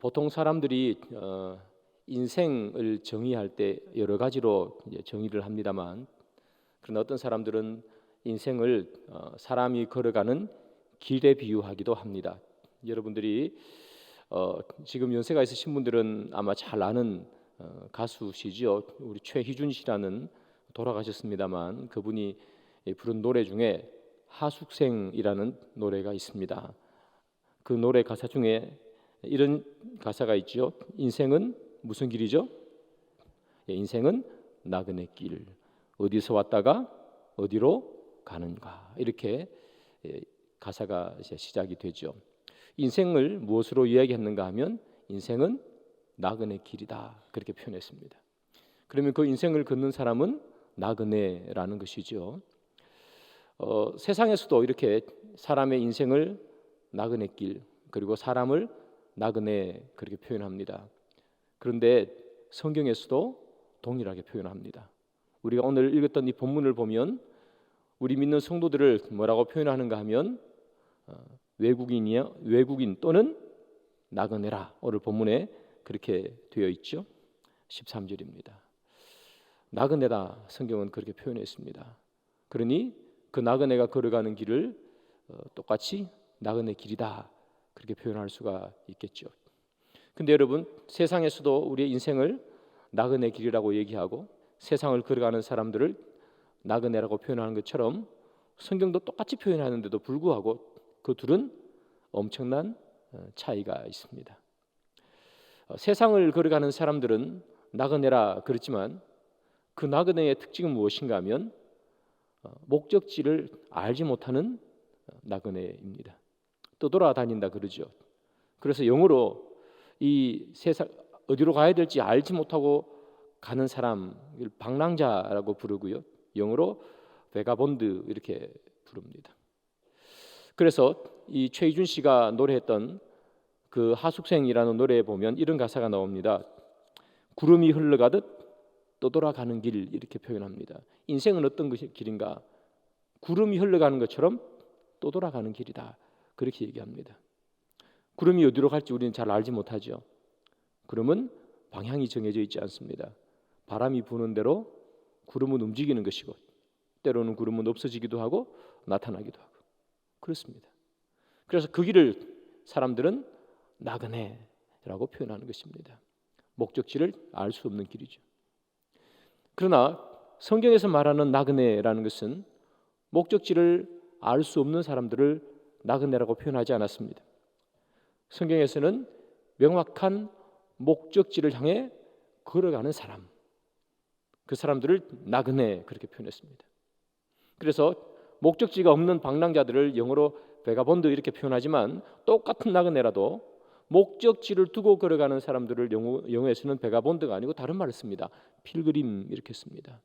보통 사람들이 인생을 정의할 때 여러 가지로 이제 정의를 합니다만, 그러나 어떤 사람들은 인생을 사람이 걸어가는 길에 비유하기도 합니다. 여러분들이 지금 연세가 있으신 분들은 아마 잘 아는 가수시죠. 우리 최희준 씨라는, 돌아가셨습니다만 그분이 부른 노래 중에 하숙생이라는 노래가 있습니다. 그 노래 가사 중에 이런 가사가 있죠. 인생은 무슨 길이죠? 인생은 나그네 길. 어디서 왔다가 어디로 가는가. 이렇게 가사가 이제 시작이 되죠. 인생을 무엇으로 이야기했는가 하면 인생은 나그네 길이다, 그렇게 표현했습니다. 그러면 그 인생을 걷는 사람은 나그네라는 것이죠. 세상에서도 이렇게 사람의 인생을 나그네 길, 그리고 사람을 나그네, 그렇게 표현합니다. 그런데 성경에서도 동일하게 표현합니다. 우리가 오늘 읽었던 이 본문을 보면 우리 믿는 성도들을 뭐라고 표현하는가 하면 외국인 또는 나그네라. 오늘 본문에 그렇게 되어 있죠. 13절입니다. 나그네다, 성경은 그렇게 표현했습니다. 그러니 그 나그네가 걸어가는 길을 똑같이 나그네 길이다, 그렇게 표현할 수가 있겠죠. 근데 여러분, 세상에서도 우리의 인생을 나그네 길이라고 얘기하고 세상을 걸어가는 사람들을 나그네라고 표현하는 것처럼 성경도 똑같이 표현하는데도 불구하고 그 둘은 엄청난 차이가 있습니다. 세상을 걸어가는 사람들은 나그네라 그렇지만 그 나그네의 특징은 무엇인가 하면 목적지를 알지 못하는 나그네입니다. 떠돌아다닌다 그러죠. 그래서 영어로 이 세상 어디로 가야 될지 알지 못하고 가는 사람을 방랑자라고 부르고요. 영어로 베가본드 이렇게 부릅니다. 그래서 이 최희준 씨가 노래했던 그 하숙생이라는 노래에 보면 이런 가사가 나옵니다. 구름이 흘러가듯 떠돌아가는 길, 이렇게 표현합니다. 인생은 어떤 것이 길인가? 구름이 흘러가는 것처럼 떠돌아가는 길이다, 그렇게 얘기합니다. 구름이 어디로 갈지 우리는 잘 알지 못하죠. 구름은 방향이 정해져 있지 않습니다. 바람이 부는 대로 구름은 움직이는 것이고 때로는 구름은 없어지기도 하고 나타나기도 하고 그렇습니다. 그래서 그 길을 사람들은 나그네라고 표현하는 것입니다. 목적지를 알 수 없는 길이죠. 그러나 성경에서 말하는 나그네라는 것은 목적지를 알 수 없는 사람들을 나그네라고 표현하지 않았습니다. 성경에서는 명확한 목적지를 향해 걸어가는 사람, 그 사람들을 나그네, 그렇게 표현했습니다. 그래서 목적지가 없는 방랑자들을 영어로 베가본드 이렇게 표현하지만 똑같은 나그네라도 목적지를 두고 걸어가는 사람들을 영어에서는 베가본드가 아니고 다른 말을 씁니다. 필그림, 이렇게 씁니다.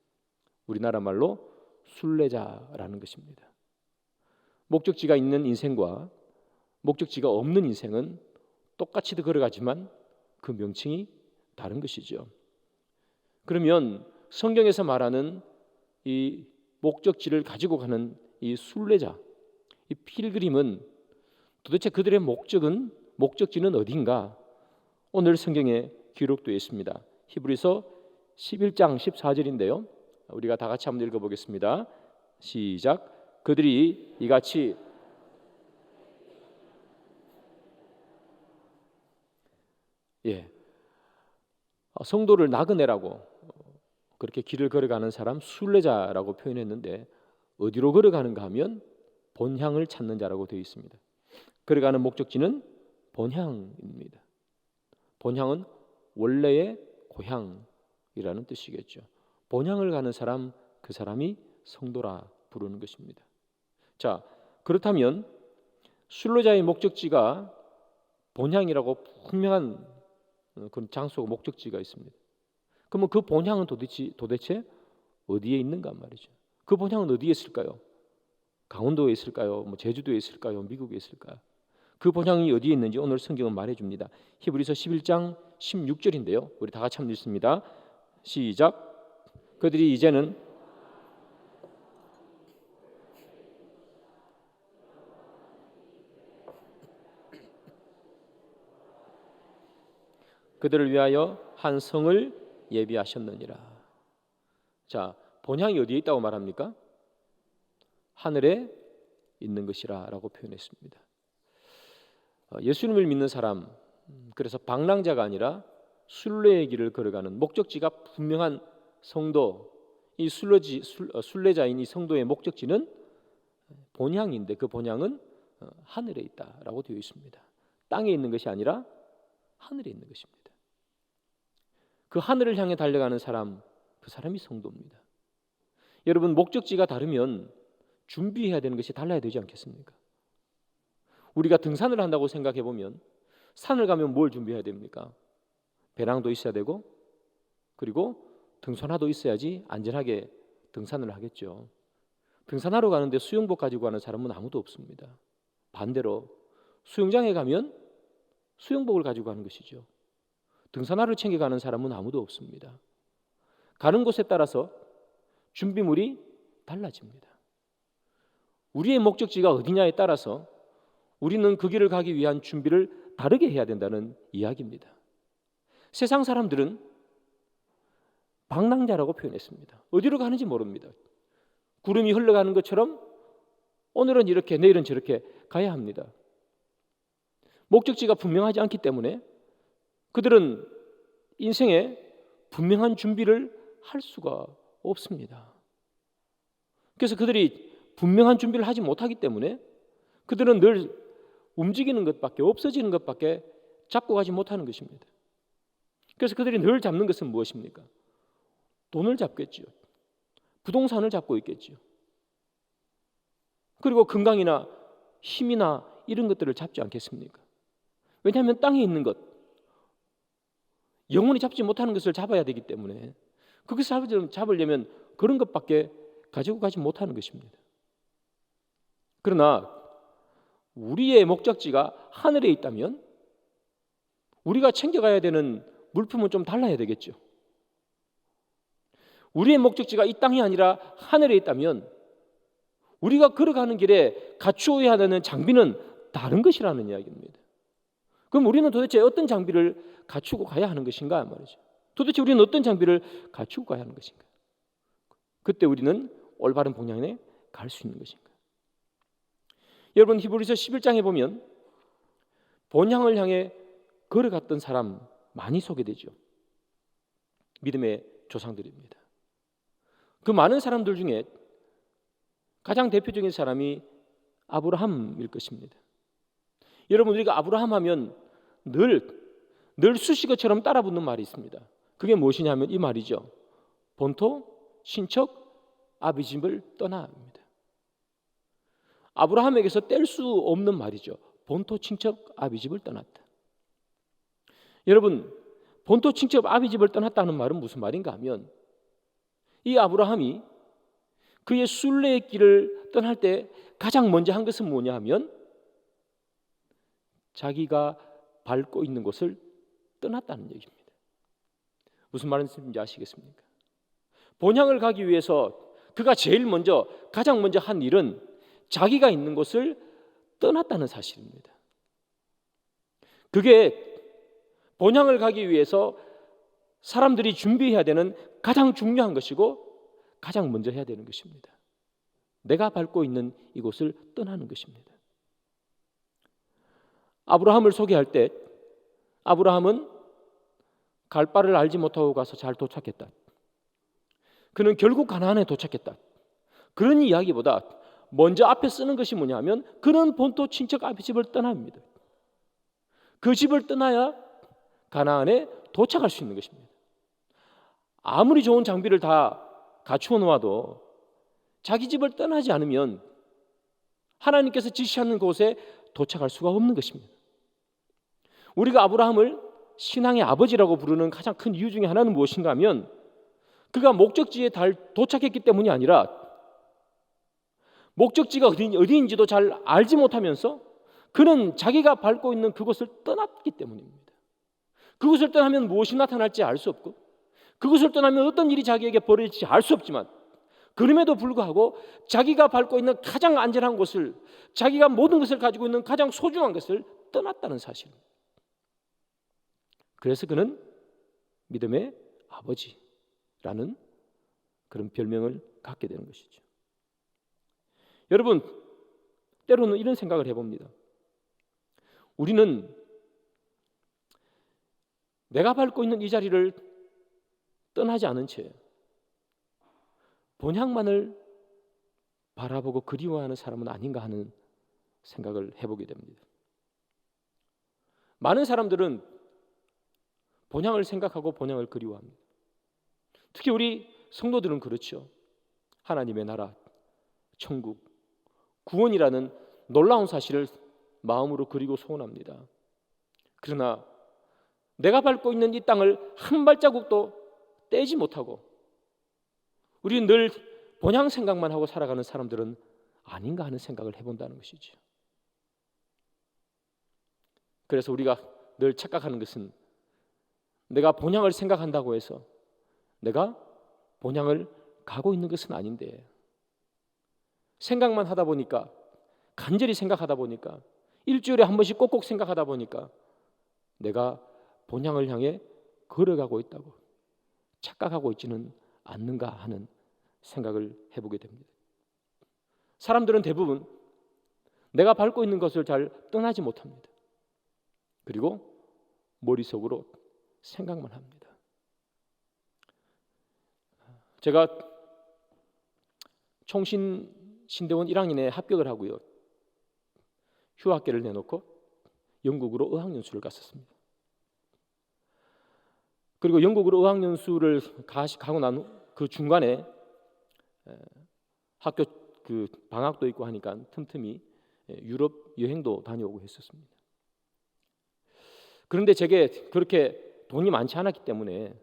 우리나라 말로 순례자라는 것입니다. 목적지가 있는 인생과 목적지가 없는 인생은 똑같이 걸어가지만 그 명칭이 다른 것이죠. 그러면 성경에서 말하는 이 목적지를 가지고 가는 이 순례자, 이 필그림은 도대체 그들의 목적지는 어딘가? 오늘 성경에 기록되어 있습니다. 히브리서 11장 14절인데요. 우리가 다 같이 한번 읽어보겠습니다. 시작. 그들이 이같이 성도를 나그네라고, 그렇게 길을 걸어가는 사람 순례자라고 표현했는데 어디로 걸어가는가 하면 본향을 찾는 자라고 되어 있습니다. 걸어가는 목적지는 본향입니다. 본향은 원래의 고향이라는 뜻이겠죠. 본향을 가는 사람, 그 사람이 성도라 부르는 것입니다. 자, 그렇다면 순례자의 목적지가 본향이라고 분명한 그런 장소가 목적지가 있습니다. 그러면 그 본향은 도대체 어디에 있는가 말이죠. 그 본향은 어디에 있을까요? 강원도에 있을까요? 제주도에 있을까요? 미국에 있을까요? 그 본향이 어디에 있는지 오늘 성경은 말해줍니다. 히브리서 11장 16절인데요. 우리 다 같이 한번 읽습니다. 시작. 그들이 이제는 그들을 위하여 한 성을 예비하셨느니라. 자, 본향이 어디에 있다고 말합니까? 하늘에 있는 것이라 라고 표현했습니다. 예수님을 믿는 사람, 그래서 방랑자가 아니라 순례의 길을 걸어가는 목적지가 분명한 성도, 이 순례자인 이 성도의 목적지는 본향인데 그 본향은 하늘에 있다라고 되어 있습니다. 땅에 있는 것이 아니라 하늘에 있는 것입니다. 그 하늘을 향해 달려가는 사람, 그 사람이 성도입니다. 여러분, 목적지가 다르면 준비해야 되는 것이 달라야 되지 않겠습니까? 우리가 등산을 한다고 생각해 보면 산을 가면 뭘 준비해야 됩니까? 배낭도 있어야 되고, 그리고 등산화도 있어야지 안전하게 등산을 하겠죠. 등산하러 가는데 수영복 가지고 가는 사람은 아무도 없습니다. 반대로 수영장에 가면 수영복을 가지고 가는 것이죠. 등산화를 챙겨가는 사람은 아무도 없습니다. 가는 곳에 따라서 준비물이 달라집니다. 우리의 목적지가 어디냐에 따라서 우리는 그 길을 가기 위한 준비를 다르게 해야 된다는 이야기입니다. 세상 사람들은 방랑자라고 표현했습니다. 어디로 가는지 모릅니다. 구름이 흘러가는 것처럼 오늘은 이렇게 내일은 저렇게 가야 합니다. 목적지가 분명하지 않기 때문에 그들은 인생에 분명한 준비를 할 수가 없습니다. 그래서 그들이 분명한 준비를 하지 못하기 때문에 그들은 늘 움직이는 것밖에, 없어지는 것밖에 잡고 가지 못하는 것입니다. 그래서 그들이 늘 잡는 것은 무엇입니까? 돈을 잡겠지요. 부동산을 잡고 있겠지요. 그리고 건강이나 힘이나 이런 것들을 잡지 않겠습니까? 왜냐하면 땅에 있는 것, 영원히 잡지 못하는 것을 잡아야 되기 때문에 그것을 잡으려면 그런 것밖에 가지고 가지 못하는 것입니다. 그러나 우리의 목적지가 하늘에 있다면 우리가 챙겨가야 되는 물품은 좀 달라야 되겠죠. 우리의 목적지가 이 땅이 아니라 하늘에 있다면 우리가 걸어가는 길에 갖추어야 하는 장비는 다른 것이라는 이야기입니다. 그럼 우리는 도대체 어떤 장비를 갖추고 가야 하는 것인가 말이죠. 도대체 우리는 어떤 장비를 갖추고 가야 하는 것인가? 그때 우리는 올바른 방향에 갈 수 있는 것인가? 여러분, 히브리서 11장에 보면 본향을 향해 걸어갔던 사람 많이 소개되죠. 믿음의 조상들입니다. 그 많은 사람들 중에 가장 대표적인 사람이 아브라함일 것입니다. 여러분, 우리가 아브라함 하면 늘 수식어처럼 따라붙는 말이 있습니다. 그게 무엇이냐면 이 말이죠. 본토, 친척, 아비 집을 떠나입니다. 아브라함에게서 뗄 수 없는 말이죠. 본토, 친척, 아비 집을 떠났다. 여러분, 본토, 친척, 아비 집을 떠났다는 말은 무슨 말인가 하면 이 아브라함이 그의 순례의 길을 떠날 때 가장 먼저 한 것은 뭐냐 하면 자기가 밟고 있는 곳을 떠났다는 얘기입니다. 무슨 말인지 아시겠습니까? 본향을 가기 위해서 그가 가장 먼저 한 일은 자기가 있는 곳을 떠났다는 사실입니다. 그게 본향을 가기 위해서 사람들이 준비해야 되는 가장 중요한 것이고 가장 먼저 해야 되는 것입니다. 내가 밟고 있는 이곳을 떠나는 것입니다. 아브라함을 소개할 때 아브라함은 갈 바를 알지 못하고 가서 잘 도착했다. 그는 결국 가나안에 도착했다. 그런 이야기보다 먼저 앞에 쓰는 것이 뭐냐 하면 그는 본토 친척 아비 집을 떠납니다. 그 집을 떠나야 가나안에 도착할 수 있는 것입니다. 아무리 좋은 장비를 다 갖추어 놓아도 자기 집을 떠나지 않으면 하나님께서 지시하는 곳에 도착할 수가 없는 것입니다. 우리가 아브라함을 신앙의 아버지라고 부르는 가장 큰 이유 중에 하나는 무엇인가 하면 그가 목적지에 도착했기 때문이 아니라 목적지가 어디인지도 잘 알지 못하면서 그는 자기가 밟고 있는 그곳을 떠났기 때문입니다. 그곳을 떠나면 무엇이 나타날지 알 수 없고 그곳을 떠나면 어떤 일이 자기에게 벌어질지 알 수 없지만 그럼에도 불구하고 자기가 밟고 있는 가장 안전한 곳을, 자기가 모든 것을 가지고 있는 가장 소중한 것을 떠났다는 사실입니다. 그래서 그는 믿음의 아버지라는 그런 별명을 갖게 되는 것이죠. 여러분, 때로는 이런 생각을 해봅니다. 우리는 내가 밟고 있는 이 자리를 떠나지 않은 채 본향만을 바라보고 그리워하는 사람은 아닌가 하는 생각을 해보게 됩니다. 많은 사람들은 본향을 생각하고 본향을 그리워합니다. 특히 우리 성도들은 그렇죠. 하나님의 나라, 천국, 구원이라는 놀라운 사실을 마음으로 그리고 소원합니다. 그러나 내가 밟고 있는 이 땅을 한 발자국도 떼지 못하고 우리는 늘 본향 생각만 하고 살아가는 사람들은 아닌가 하는 생각을 해본다는 것이죠. 그래서 우리가 늘 착각하는 것은 내가 본향을 생각한다고 해서 내가 본향을 가고 있는 것은 아닌데, 생각만 하다 보니까, 간절히 생각하다 보니까, 일주일에 한 번씩 꼭꼭 생각하다 보니까 내가 본향을 향해 걸어가고 있다고 착각하고 있지는 않는가 하는 생각을 해보게 됩니다. 사람들은 대부분 내가 밟고 있는 것을 잘 떠나지 못합니다. 그리고 머릿속으로 생각만 합니다. 제가 총신대원 1학년에 합격을 하고요, 휴학계를 내놓고 영국으로 어학연수를 갔었습니다. 그리고 영국으로 어학연수를 가고 난 그 중간에 학교 그 방학도 있고 하니까 틈틈이 유럽 여행도 다녀오고 했었습니다. 그런데 제게 그렇게 돈이 많지 않았기 때문에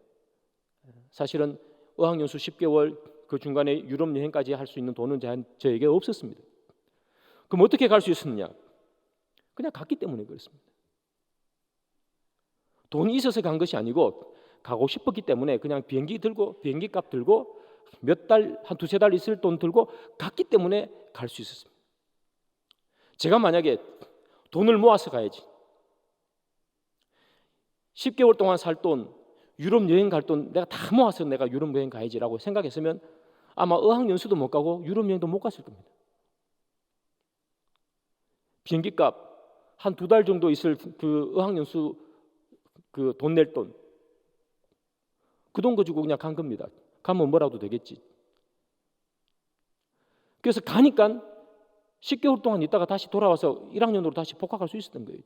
사실은 어학연수 10개월 그 중간에 유럽 여행까지 할 수 있는 돈은 저에게 없었습니다. 그럼 어떻게 갈 수 있었느냐? 그냥 갔기 때문에 그렇습니다. 돈이 있어서 간 것이 아니고 가고 싶었기 때문에 그냥 비행기 값 들고 몇 달, 한 두세 달 있을 돈 들고 갔기 때문에 갈 수 있었습니다. 제가 만약에 돈을 모아서 가야지, 10개월 동안 살 돈, 유럽 여행 갈 돈 내가 다 모아서 내가 유럽 여행 가야지라고 생각했으면 아마 어학연수도 못 가고 유럽 여행도 못 갔을 겁니다. 비행기 값 한 두 달 정도 있을 그 어학연수 그 돈 낼 돈, 그 돈 가지고 그냥 간 겁니다. 가면 뭐라도 되겠지. 그래서 가니까 10개월 동안 있다가 다시 돌아와서 1학년으로 다시 복학할 수 있었던 거예요.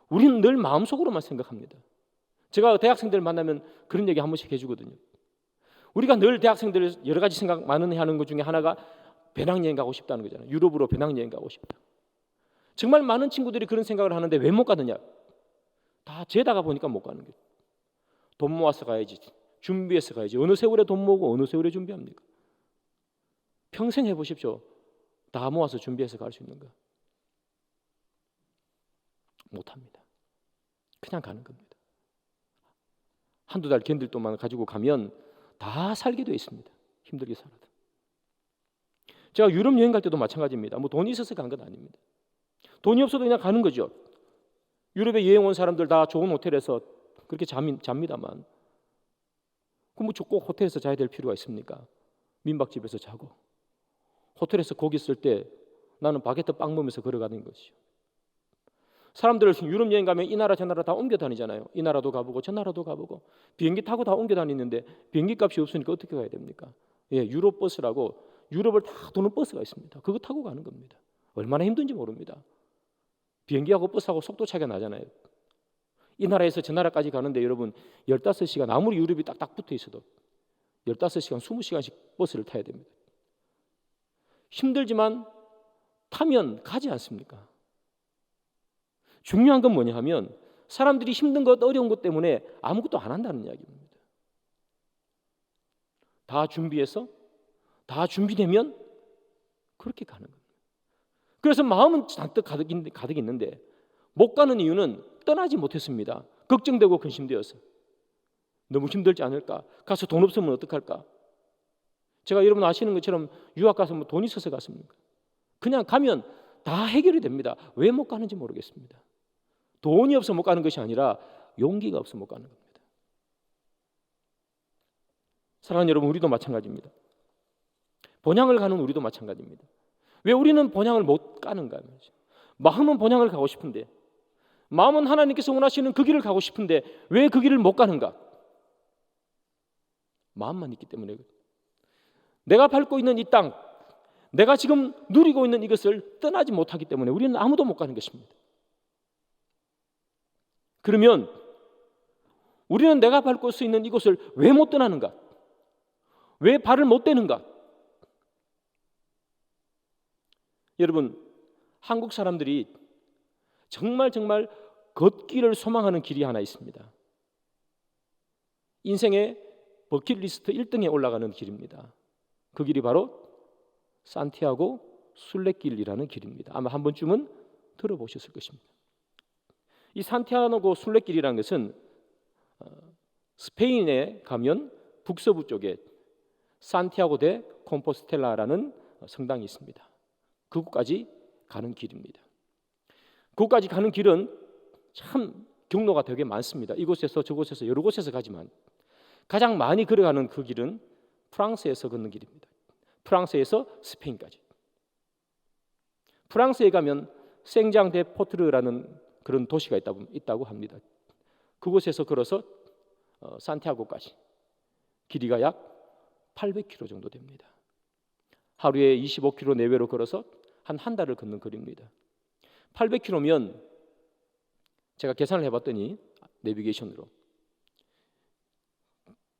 우리는 늘 마음속으로만 생각합니다. 제가 대학생들 만나면 그런 얘기 한 번씩 해주거든요. 우리가 늘 대학생들 여러 가지 생각 많은 하는 것 중에 하나가 배낭여행 가고 싶다는 거잖아요. 유럽으로 배낭여행 가고 싶다. 정말 많은 친구들이 그런 생각을 하는데 왜 못 가느냐? 다 죄다가 보니까 못 가는 거예요. 돈 모아서 가야지, 준비해서 가야지. 어느 세월에 돈 모으고 어느 세월에 준비합니까? 평생 해보십시오. 다 모아서 준비해서 갈 수 있는가? 못합니다. 그냥 가는 겁니다. 한두 달 견딜 돈만 가지고 가면 다 살게 되어 있습니다. 힘들게 살아도. 제가 유럽 여행 갈 때도 마찬가지입니다. 뭐 돈이 있어서 간 건 아닙니다. 돈이 없어도 그냥 가는 거죠. 유럽에 여행 온 사람들 다 좋은 호텔에서 그렇게 잡니다만, 그럼 뭐 꼭 호텔에서 자야 될 필요가 있습니까? 민박집에서 자고, 호텔에서 고기 쓸 때 나는 바게트 빵 먹으면서 걸어가는 것이죠. 사람들 유럽 여행 가면 이 나라 저 나라 다 옮겨 다니잖아요. 이 나라도 가보고 저 나라도 가보고 비행기 타고 다 옮겨 다니는데 비행기 값이 없으니까 어떻게 가야 됩니까? 유럽 버스라고 유럽을 다 도는 버스가 있습니다. 그거 타고 가는 겁니다. 얼마나 힘든지 모릅니다. 비행기하고 버스하고 속도 차이가 나잖아요. 이 나라에서 저 나라까지 가는데 여러분 15시간, 아무리 유럽이 딱딱 붙어 있어도 15시간, 20시간씩 버스를 타야 됩니다. 힘들지만 타면 가지 않습니까? 중요한 건 뭐냐 하면 사람들이 힘든 것, 어려운 것 때문에 아무것도 안 한다는 이야기입니다. 다 준비해서 다 준비되면 그렇게 가는 겁니다. 그래서 마음은 잔뜩 가득 있는데 못 가는 이유는 떠나지 못했습니다. 걱정되고 근심되어서. 너무 힘들지 않을까? 가서 돈 없으면 어떡할까? 제가 여러분 아시는 것처럼 유학 가서 뭐 돈 있어서 갔습니까? 그냥 가면 다 해결이 됩니다. 왜 못 가는지 모르겠습니다. 돈이 없어 못 가는 것이 아니라 용기가 없어 못 가는 겁니다. 사랑하는 여러분, 우리도 마찬가지입니다. 본향을 가는 우리도 마찬가지입니다. 왜 우리는 본향을 못 가는가? 마음은 본향을 가고 싶은데, 마음은 하나님께서 원하시는 그 길을 가고 싶은데 왜 그 길을 못 가는가? 마음만 있기 때문에. 내가 밟고 있는 이 땅, 내가 지금 누리고 있는 이것을 떠나지 못하기 때문에 우리는 아무도 못 가는 것입니다. 그러면 우리는 내가 밟고 수 있는 이곳을 왜 못 떠나는가? 왜 발을 못 떼는가? 여러분, 한국 사람들이 정말 걷기를 소망하는 길이 하나 있습니다. 인생의 버킷리스트 1등에 올라가는 길입니다. 그 길이 바로 산티아고 순례길이라는 길입니다. 아마 한 번쯤은 들어보셨을 것입니다. 이 산티아고 순례길이라는 것은 스페인에 가면 북서부 쪽에 산티아고 데 콤포스텔라라는 성당이 있습니다. 그곳까지 가는 길입니다. 그곳까지 가는 길은 참 경로가 되게 많습니다. 이곳에서 저곳에서 여러 곳에서 가지만 가장 많이 걸어가는 그 길은 프랑스에서 걷는 길입니다. 프랑스에서 스페인까지. 프랑스에 가면 생장 데 포트르라는 그런 도시가 있다고 합니다. 그곳에서 걸어서 산티아고까지 길이가 약 800km 정도 됩니다. 하루에 25km 내외로 걸어서 한 달을 걷는 거리입니다. 800km면 제가 계산을 해봤더니 내비게이션으로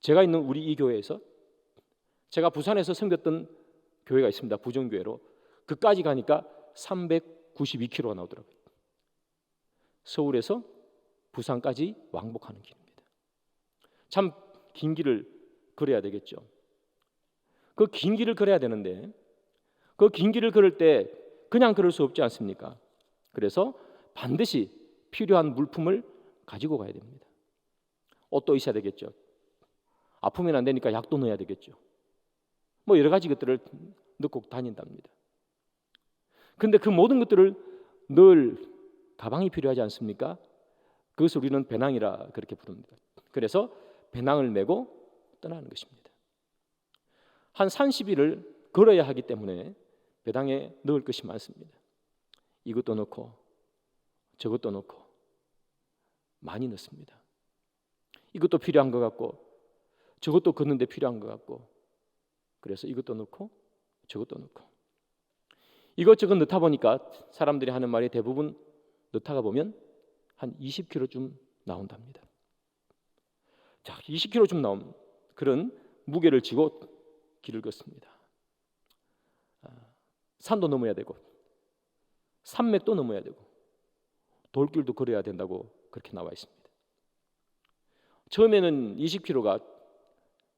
제가 있는 우리 이 교회에서 제가 부산에서 섬겼던 교회가 있습니다. 부정교회로. 그까지 가니까 392km가 나오더라고요. 서울에서 부산까지 왕복하는 길입니다. 참 긴 길을 걸어야 되겠죠. 그 긴 길을 걸어야 되는데 그 긴 길을 걸을 때 그냥 걸을 수 없지 않습니까? 그래서 반드시 필요한 물품을 가지고 가야 됩니다. 옷도 있어야 되겠죠. 아프면 안 되니까 약도 넣어야 되겠죠. 뭐 여러 가지 것들을 넣고 다닌답니다. 그런데 그 모든 것들을 넣을 가방이 필요하지 않습니까? 그것을 우리는 배낭이라 그렇게 부릅니다. 그래서 배낭을 메고 떠나는 것입니다. 한 30일을 걸어야 하기 때문에 배낭에 넣을 것이 많습니다. 이것도 넣고 저것도 넣고 많이 넣습니다. 이것도 필요한 것 같고 저것도 걷는데 필요한 것 같고 그래서 이것도 넣고 저것도 넣고 이것저것 넣다 보니까 사람들이 하는 말이 대부분 넣다가 보면 한 20kg쯤 나온답니다. 자, 20kg쯤 나온 그런 무게를 지고 길을 걷습니다. 산도 넘어야 되고 산맥도 넘어야 되고 돌길도 걸어야 된다고 그렇게 나와 있습니다. 처음에는 20kg가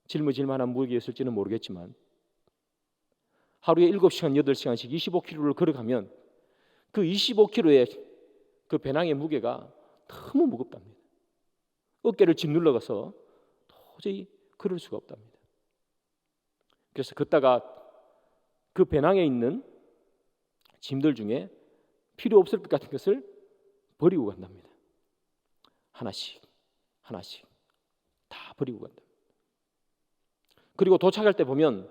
짊어질만한 무게였을지는 모르겠지만 하루에 7시간, 8시간씩 25km를 걸어가면 그 25km의 그 배낭의 무게가 너무 무겁답니다. 어깨를 짓눌러가서 도저히 걸을 수가 없답니다. 그래서 걷다가 그 배낭에 있는 짐들 중에 필요 없을 것 같은 것을 버리고 간답니다. 하나씩 다 버리고 간답니다. 그리고 도착할 때 보면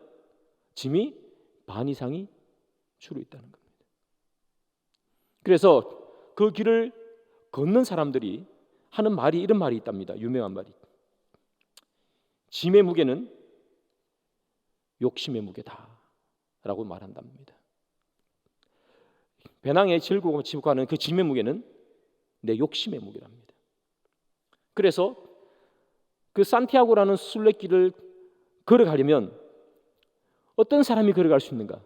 짐이 반 이상이 줄어 있다는 겁니다. 그래서 그 길을 걷는 사람들이 하는 말이 이런 말이 있답니다. 유명한 말이. 짐의 무게는 욕심의 무게다라고 말한답니다. 배낭에 질고 지고 가는 그 짐의 무게는 내 욕심의 무게랍니다. 그래서 그 산티아고라는 순례길을 걸어가려면 어떤 사람이 걸어갈 수 있는가?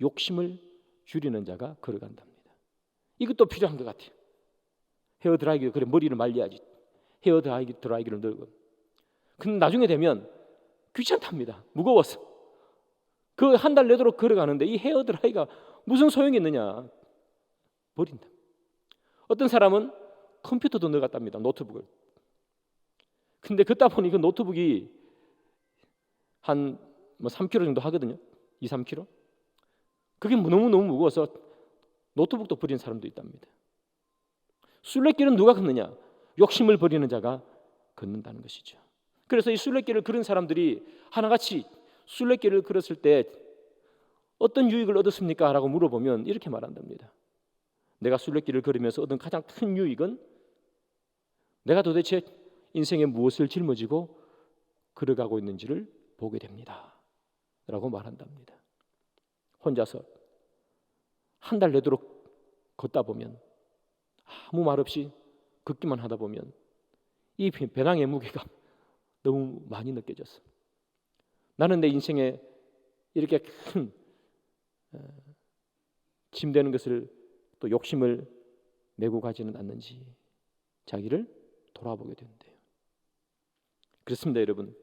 욕심을 줄이는 자가 걸어간답니다. 이것도 필요한 것 같아요. 헤어 드라이기 그래 머리를 말려야지. 헤어 드라이기를 넣고. 근데 나중에 되면 귀찮답니다. 무거워서. 그 한 달 내도록 걸어가는데 이 헤어 드라이가 무슨 소용이 있느냐? 버린다. 어떤 사람은 컴퓨터도 넣어갔답니다. 노트북을. 근데 걷다 보니 그 노트북이 한 3kg 정도 하거든요. 2-3kg. 그게 너무너무 무거워서 노트북도 버린 사람도 있답니다. 순례길은 누가 걷느냐? 욕심을 버리는 자가 걷는다는 것이죠. 그래서 이 순례길을 걸은 사람들이 하나같이 순례길을 걸었을 때 어떤 유익을 얻었습니까? 라고 물어보면 이렇게 말한답니다. 내가 순례길을 걸으면서 얻은 가장 큰 유익은 내가 도대체 인생에 무엇을 짊어지고 걸어가고 있는지를 보게 됩니다 라고 말한답니다. 혼자서 한 달 내도록 걷다 보면 아무 말 없이 걷기만 하다 보면 이 배낭의 무게가 너무 많이 느껴졌어. 나는 내 인생에 이렇게 큰 짐 되는 것을 또 욕심을 메고 가지는 않는지 자기를 돌아보게 된대요. 그렇습니다, 여러분.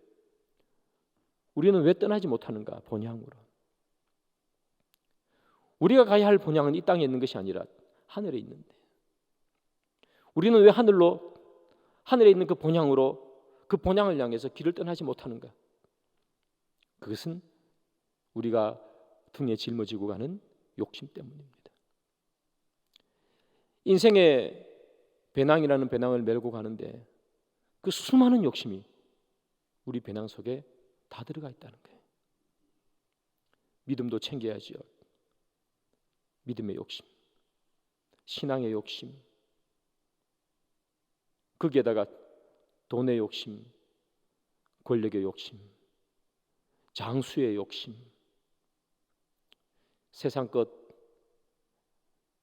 우리는 왜 떠나지 못하는가? 본향으로. 우리가 가야 할 본향은 이 땅에 있는 것이 아니라 하늘에 있는데, 우리는 왜 하늘에 있는 그 본향으로, 그 본향을 향해서 길을 떠나지 못하는가? 그것은 우리가 등에 짊어지고 가는 욕심 때문입니다. 인생의 배낭이라는 배낭을 메고 가는데 그 수많은 욕심이 우리 배낭 속에 다 들어가 있다는 거예요. 믿음도 챙겨야지요. 믿음의 욕심, 신앙의 욕심, 거기에다가 돈의 욕심, 권력의 욕심, 장수의 욕심, 세상 것,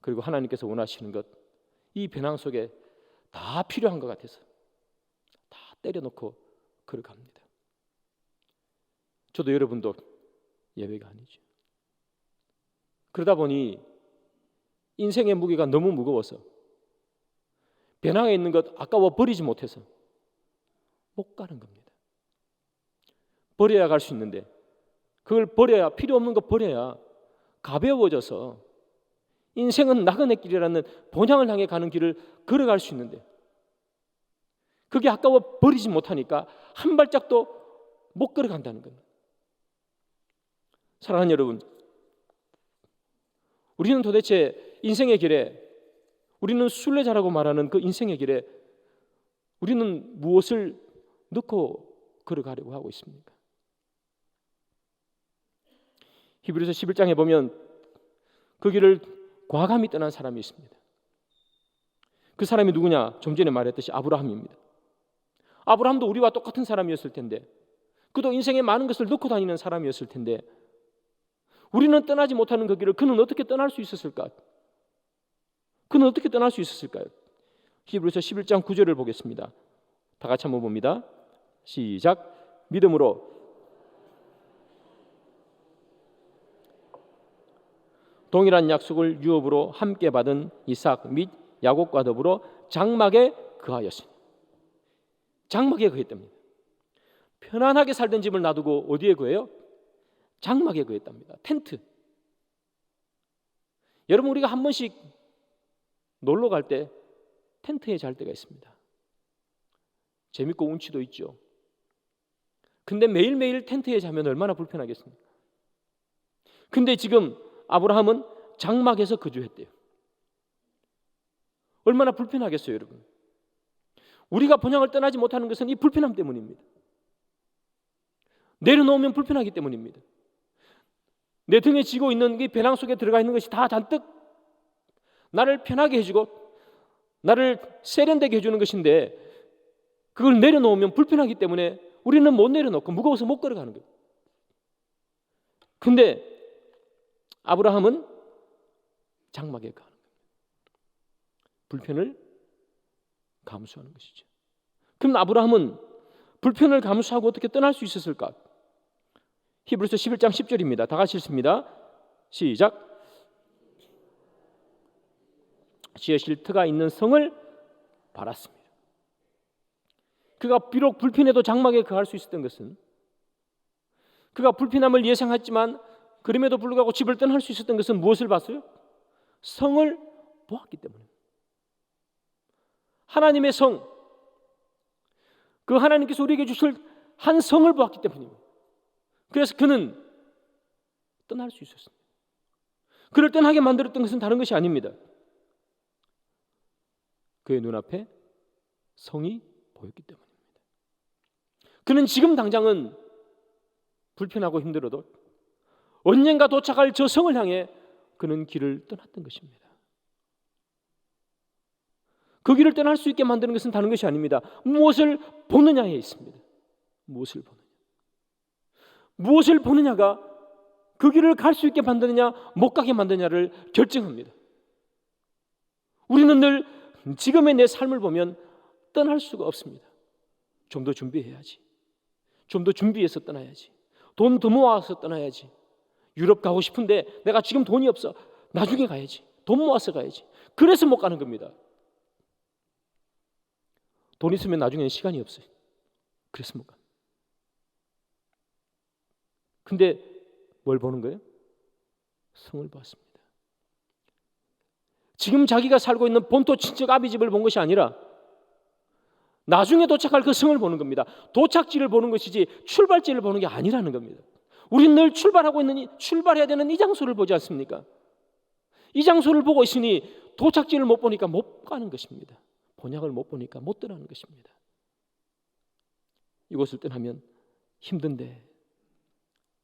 그리고 하나님께서 원하시는 것, 이 배낭 속에 다 필요한 것 같아서 다 때려놓고 걸어갑니다. 저도 여러분도 예외가 아니죠. 그러다 보니 인생의 무게가 너무 무거워서 배낭에 있는 것 아까워 버리지 못해서 못 가는 겁니다. 버려야 갈 수 있는데 그걸 버려야, 필요 없는 거 버려야 가벼워져서 인생은 나그네 길이라는 본향을 향해 가는 길을 걸어갈 수 있는데 그게 아까워 버리지 못하니까 한 발짝도 못 걸어간다는 겁니다. 사랑하는 여러분, 우리는 도대체 인생의 길에, 우리는 순례자라고 말하는 그 인생의 길에 우리는 무엇을 넣고 걸어가려고 하고 있습니까? 히브리서 11장에 보면 그 길을 과감히 떠난 사람이 있습니다. 그 사람이 누구냐? 좀 전에 말했듯이 아브라함입니다. 아브라함도 우리와 똑같은 사람이었을 텐데, 그도 인생에 많은 것을 넣고 다니는 사람이었을 텐데, 우리는 떠나지 못하는 그 길을 그는 어떻게 떠날 수 있었을까? 그는 어떻게 떠날 수 있었을까요? 히브리서 11장 9절을 보겠습니다. 다 같이 한번 봅니다. 시작. 믿음으로 동일한 약속을 유업으로 함께 받은 이삭 및 야곱과 더불어 장막에 거하였으니. 장막에 거했답니다. 편안하게 살던 집을 놔두고 어디에 거해요? 장막에 거했답니다. 텐트. 여러분, 우리가 한 번씩 놀러 갈 때 텐트에 잘 때가 있습니다. 재밌고 운치도 있죠. 근데 매일매일 텐트에 자면 얼마나 불편하겠습니까? 근데 지금 아브라함은 장막에서 거주했대요. 얼마나 불편하겠어요, 여러분. 우리가 본향을 떠나지 못하는 것은 이 불편함 때문입니다. 내려놓으면 불편하기 때문입니다. 내 등에 지고 있는 이 배낭 속에 들어가 있는 것이 다 잔뜩 나를 편하게 해주고 나를 세련되게 해주는 것인데, 그걸 내려놓으면 불편하기 때문에 우리는 못 내려놓고 무거워서 못 걸어가는 거예요. 근데 아브라함은 장막에 가는 거예요. 불편을 감수하는 것이죠. 그럼 아브라함은 불편을 감수하고 어떻게 떠날 수 있었을까? 히브리서 11장 10절입니다. 다 같이 읽습니다. 시작. 지으실 터가 있는 성을 바랐습니다. 그가 비록 불편해도 장막에 거할 수 있었던 것은, 그가 불편함을 예상했지만 그럼에도 불구하고 집을 떠날 수 있었던 것은 무엇을 봤어요? 성을 보았기 때문에. 하나님의 성, 그 하나님께서 우리에게 주실 한 성을 보았기 때문입니다. 그래서 그는 떠날 수 있었습니다. 그를 떠나게 만들었던 것은 다른 것이 아닙니다. 그의 눈앞에 성이 보였기 때문입니다. 그는 지금 당장은 불편하고 힘들어도 언젠가 도착할 저 성을 향해 그는 길을 떠났던 것입니다. 그 길을 떠날 수 있게 만드는 것은 다른 것이 아닙니다. 무엇을 보느냐에 있습니다. 무엇을 보느냐. 무엇을 보느냐가 그 길을 갈 수 있게 만드느냐 못 가게 만드냐를 결정합니다. 우리는 늘 지금의 내 삶을 보면 떠날 수가 없습니다. 좀 더 준비해야지. 좀 더 준비해서 떠나야지. 돈 더 모아서 떠나야지. 유럽 가고 싶은데 내가 지금 돈이 없어. 나중에 가야지. 돈 모아서 가야지. 그래서 못 가는 겁니다. 돈 있으면 나중에는 시간이 없어요. 그래서 못 갑니다. 근데 뭘 보는 거예요? 성을 봤습니다. 지금 자기가 살고 있는 본토 친척 아비집을 본 것이 아니라 나중에 도착할 그 성을 보는 겁니다. 도착지를 보는 것이지 출발지를 보는 게 아니라는 겁니다. 우리는 늘 출발해야 되는 이 장소를 보지 않습니까? 이 장소를 보고 있으니 도착지를 못 보니까 못 가는 것입니다. 본향을 못 보니까 못 떠나는 것입니다. 이곳을 떠나면 힘든데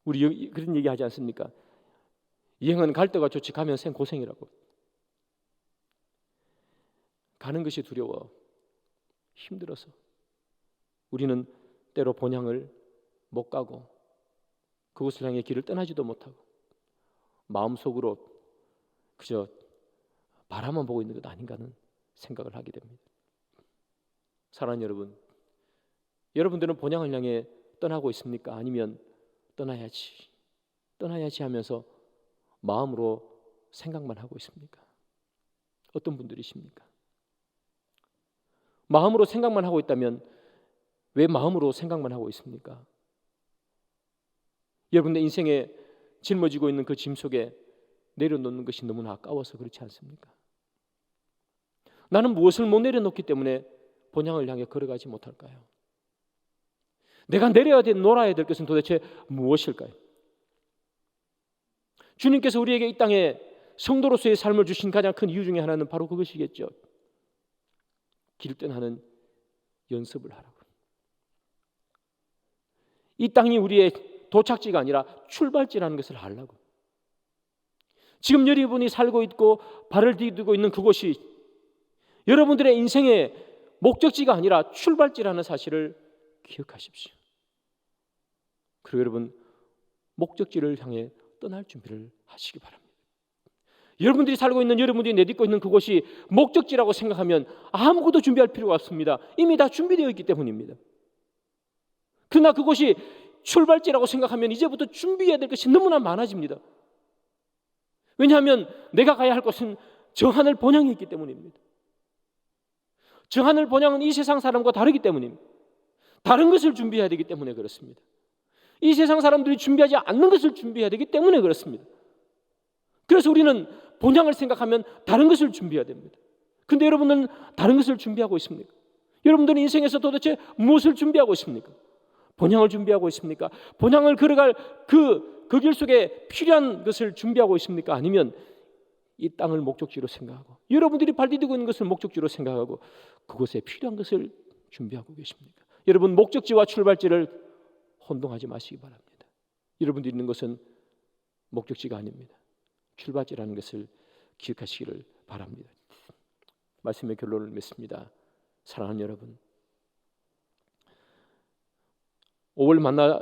우리 그런 얘기 하지 않습니까? 여행은 갈 때가 좋지 가면 생고생이라고. 가는 것이 두려워 힘들어서 우리는 때로 본향을 못 가고 그곳을 향해 길을 떠나지도 못하고 마음속으로 그저 바라만 보고 있는 것 아닌가 하는 생각을 하게 됩니다. 사랑하는 여러분, 여러분들은 본향을 향해 떠나고 있습니까? 아니면 떠나야지 하면서 마음으로 생각만 하고 있습니까? 어떤 분들이십니까? 마음으로 생각만 하고 있다면 왜 마음으로 생각만 하고 있습니까? 여러분의 인생에 짊어지고 있는 그 짐 속에 내려놓는 것이 너무나 아까워서 그렇지 않습니까? 나는 무엇을 못 내려놓기 때문에 본향을 향해 걸어가지 못할까요? 내가 놓아야 될 것은 도대체 무엇일까요? 주님께서 우리에게 이 땅에 성도로서의 삶을 주신 가장 큰 이유 중에 하나는 바로 그것이겠죠. 길 떠나는 연습을 하라고. 이 땅이 우리의 도착지가 아니라 출발지라는 것을 알라고. 지금 여러분이 살고 있고 발을 디디고 있는 그곳이 여러분들의 인생의 목적지가 아니라 출발지라는 사실을 기억하십시오. 그리고 여러분 목적지를 향해 떠날 준비를 하시기 바랍니다. 여러분들이 살고 있는 여러분들이 내딛고 있는 그곳이 목적지라고 생각하면 아무것도 준비할 필요가 없습니다. 이미 다 준비되어 있기 때문입니다. 그러나 그곳이 출발지라고 생각하면 이제부터 준비해야 될 것이 너무나 많아집니다. 왜냐하면 내가 가야 할 곳은 저 하늘 본향이 있기 때문입니다. 저 하늘 본향은 이 세상 사람과 다르기 때문입니다. 다른 것을 준비해야 되기 때문에 그렇습니다. 이 세상 사람들이 준비하지 않는 것을 준비해야 되기 때문에 그렇습니다. 그래서 우리는 본향을 생각하면 다른 것을 준비해야 됩니다. 근데 여러분은 다른 것을 준비하고 있습니까? 여러분들은 인생에서 도대체 무엇을 준비하고 있습니까? 본향을 준비하고 있습니까? 본향을 걸어갈 그 길 속에 필요한 것을 준비하고 있습니까? 아니면 이 땅을 목적지로 생각하고 여러분들이 발디디고 있는 것을 목적지로 생각하고 그곳에 필요한 것을 준비하고 계십니까? 여러분 목적지와 출발지를 혼동하지 마시기 바랍니다. 여러분들이 있는 것은 목적지가 아닙니다. 출발지라는 것을 기억하시기를 바랍니다. 말씀의 결론을 맺습니다. 사랑하는 여러분, 5월 만나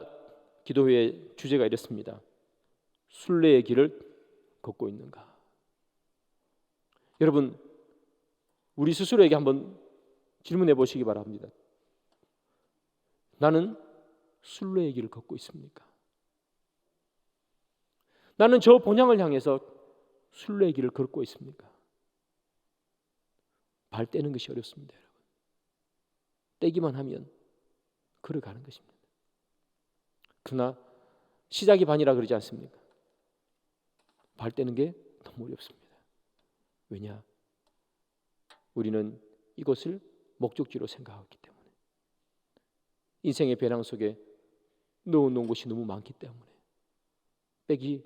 기도회의 주제가 이렇습니다. 순례의 길을 걷고 있는가? 여러분, 우리 스스로에게 한번 질문해 보시기 바랍니다. 나는 순례의 길을 걷고 있습니까? 나는 저 본향을 향해서 순례의 길을 걷고 있습니까? 발 떼는 것이 어렵습니다, 여러분. 떼기만 하면 걸어가는 것입니다. 그러나 시작이 반이라 그러지 않습니까? 발 떼는 게 너무 어렵습니다. 왜냐? 우리는 이것을 목적지로 생각하기 때문에 인생의 배낭 속에 넣어놓은 것이 너무 많기 때문에 빼기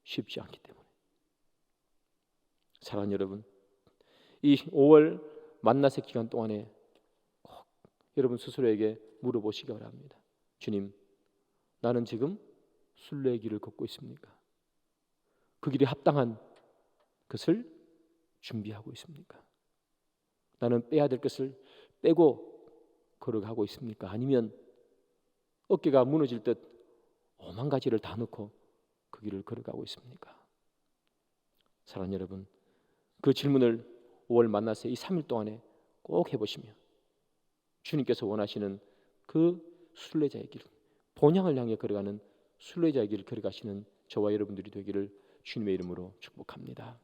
쉽지 않기 때문에 사랑하는 여러분, 이 5월 만나세 기간 동안에 여러분 스스로에게 물어보시기 바랍니다. 주님, 나는 지금 순례의 길을 걷고 있습니까? 그 길에 합당한 것을 준비하고 있습니까? 나는 빼야 될 것을 빼고 걸어가고 있습니까? 아니면 어깨가 무너질 듯 오만 가지를 다 넣고 그 길을 걸어가고 있습니까? 사랑하는 여러분, 그 질문을 5월 만나서 이 3일 동안에 꼭 해보시면 주님께서 원하시는 그 순례자의 길, 본향을 향해 걸어가는 순례자의 길을 걸어가시는 저와 여러분들이 되기를 주님의 이름으로 축복합니다.